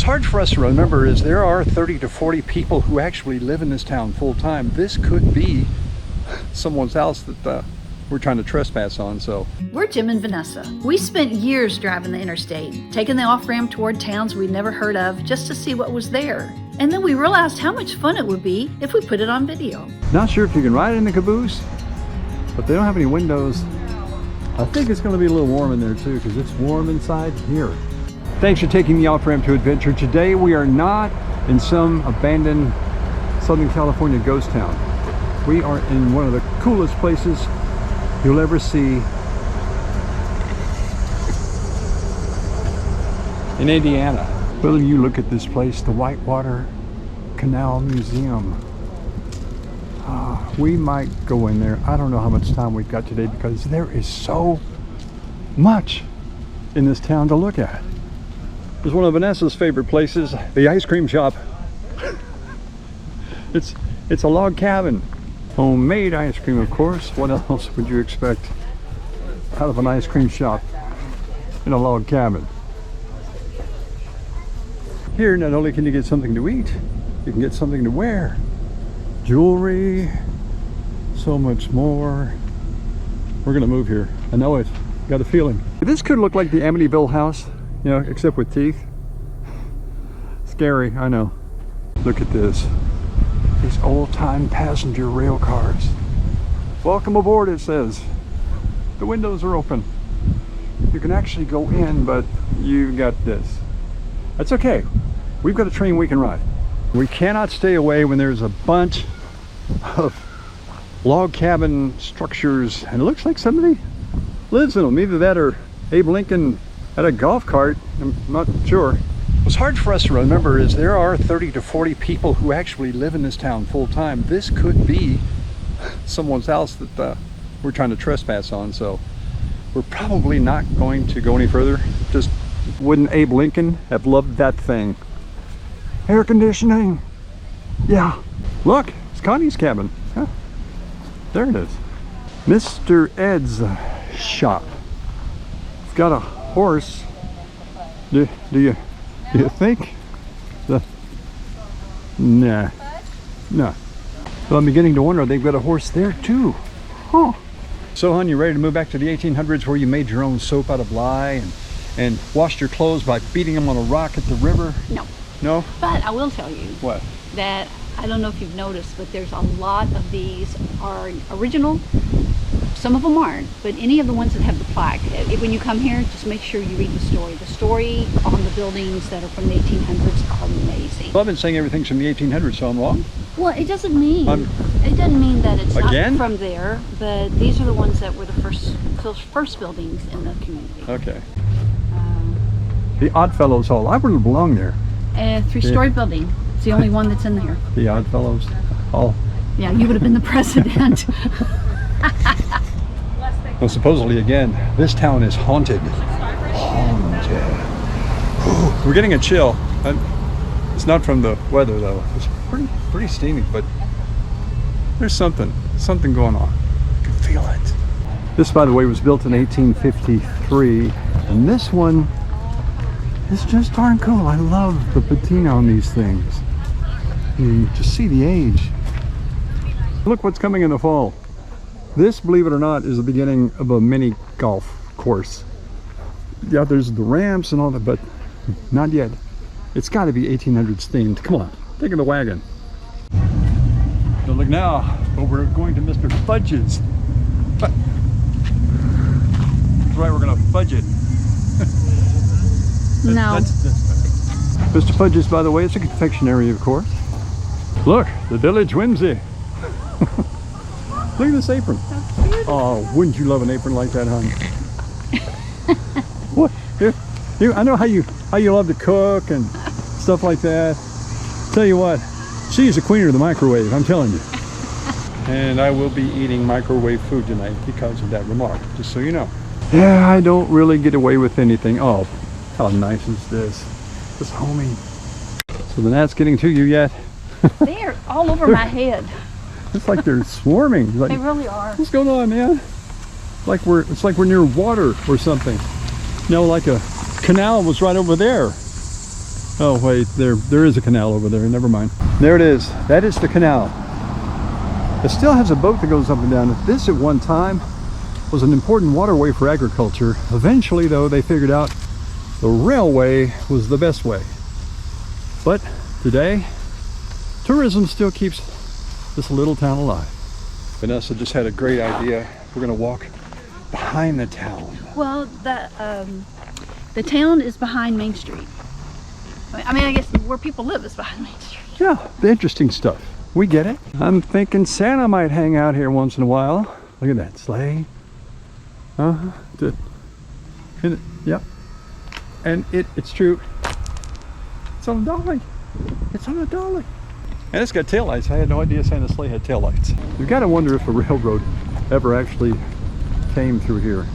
hard for us to remember is there are 30 to 40 people who actually live in this town full time. This could be someone's house that we're trying to trespass on. So we're Jim and Vanessa. We spent years driving the interstate, taking the off-ramp toward towns we'd never heard of just to see what was there. And then we realized how much fun it would be if we put it on video. Not sure if you can ride in the caboose, but they don't have any windows. I think it's going to be a little warm in there too, because it's warm inside here. Thanks for taking the off-ramp to adventure. Today we are not in some abandoned Southern California ghost town. We are in one of the coolest places you'll ever see in Indiana. Will you look at this place, the Whitewater Canal Museum. We might go in there. I don't know how much time we've got today because there is so much in this town to look at. It's one of Vanessa's favorite places, the ice cream shop. It's a log cabin. Homemade ice cream, of course. What else would you expect out of an ice cream shop in a log cabin? Here, not only can you get something to eat, you can get something to wear. Jewelry, so much more. We're gonna move here. I know it. Got a feeling. This could look like the Amityville house, you know, except with teeth. Scary, I know. Look at this. These old-time passenger rail cars. Welcome aboard, it says. The windows are open. You can actually go in, but you got this. That's okay. We've got a train we can ride. We cannot stay away when there's a bunch of log cabin structures, and it looks like somebody lives in them. Either that or Abe Lincoln had a golf cart. I'm not sure. What's hard for us to remember is there are 30 to 40 people who actually live in this town full time. This could be someone's house that we're trying to trespass on, so we're probably not going to go any further. Just wouldn't Abe Lincoln have loved that thing? Air conditioning. Yeah. Look, it's Connie's cabin. Huh? There it is. Mr. Ed's shop. It's got a horse. Do you think? Nah. No. But I'm beginning to wonder, they've got a horse there too. Huh. So, hon, you ready to move back to the 1800s where you made your own soap out of lye and washed your clothes by beating them on a rock at the river? No. No? But I will tell you. What? That I don't know if you've noticed, but there's a lot of these are original. Some of them aren't, but any of the ones that have the plaque, when you come here, just make sure you read the story. The story on the buildings that are from the 1800s are amazing. Well, I've been saying everything's from the 1800s, so I'm wrong? Well, it doesn't mean that it's Again? not from there, but these are the ones that were the first buildings in the community. Okay. The Oddfellows Hall. I wouldn't belong there. A three-story building. It's the only one that's in there. The Oddfellows Hall. Yeah, you would have been the president. Well, supposedly, again, this town is haunted. Haunted. Ooh, we're getting a chill. It's not from the weather, though. It's pretty steamy, but there's something going on. I can feel it. This, by the way, was built in 1853, and this one is just darn cool. I love the patina on these things. You just see the age. Look what's coming in the fall. This, believe it or not, is the beginning of a mini golf course. Yeah, there's the ramps and all that, but not yet. It's got to be 1800s themed. Come on, take in the wagon. So look now, but we're going to Mr. Fudge's. That's right, we're gonna fudge it. No. Mr. Fudge's, by the way, it's a confectionery, of course. Look, the Village Whimsy. Look at this apron. Oh, wouldn't you love an apron like that, hon? What? I know how you love to cook and stuff like that. Tell you what, she's the queen of the microwave, I'm telling you. And I will be eating microwave food tonight because of that remark, just so you know. Yeah, I don't really get away with anything. Oh, how nice is this? It's homey. So the gnats getting to you yet? They're all over my head. It's like they're swarming. Like, they really are. What's going on, man? It's like we're near water or something. You know, like a canal was right over there. Oh wait, there is a canal over there. Never mind. There it is. That is the canal. It still has a boat that goes up and down. This at one time was an important waterway for agriculture. Eventually though, they figured out the railway was the best way. But today, tourism still keeps this little town alive. Vanessa just had a great idea. We're gonna walk behind the town. Well, the town is behind Main Street. I mean, I guess where people live is behind Main Street. Yeah, the interesting stuff. We get it. I'm thinking Santa might hang out here once in a while. Look at that sleigh. Good. Yep. And it's true. It's on a dolly. It's on a dolly. And it's got taillights. I had no idea Santa's sleigh had taillights. You've got to wonder if a railroad ever actually came through here.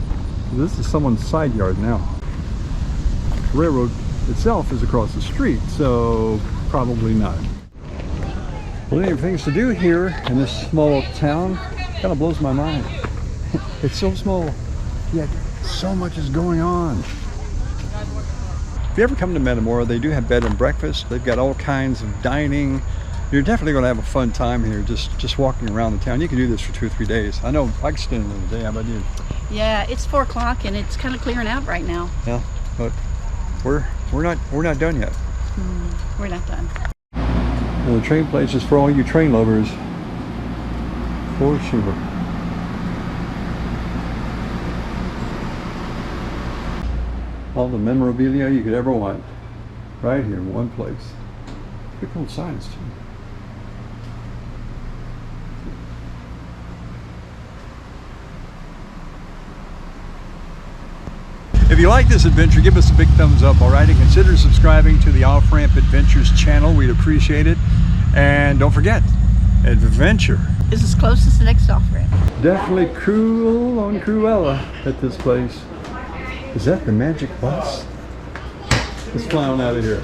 This is someone's side yard now. The railroad itself is across the street, so probably not. Plenty of things to do here in this small little town. Kind of blows my mind. It's so small, yet so much is going on. If you ever come to Metamora, they do have bed and breakfast. They've got all kinds of dining. You're definitely going to have a fun time here, just walking around the town. You can do this for 2 or 3 days. I know I could spend another day. How about you? Yeah, it's 4 o'clock and it's kind of clearing out right now. Yeah, but we're not done yet. We're not done. Well, the train place is for all you train lovers, for sure. All the memorabilia you could ever want, right here in one place. Pretty cool signs too. If you like this adventure, give us a big thumbs up, all right? And consider subscribing to the Off-Ramp Adventures channel. We'd appreciate it. And don't forget, adventure Is as close as the next off-ramp. definitely cool on Cruella at this place. Is that the magic bus? Let's fly on out of here.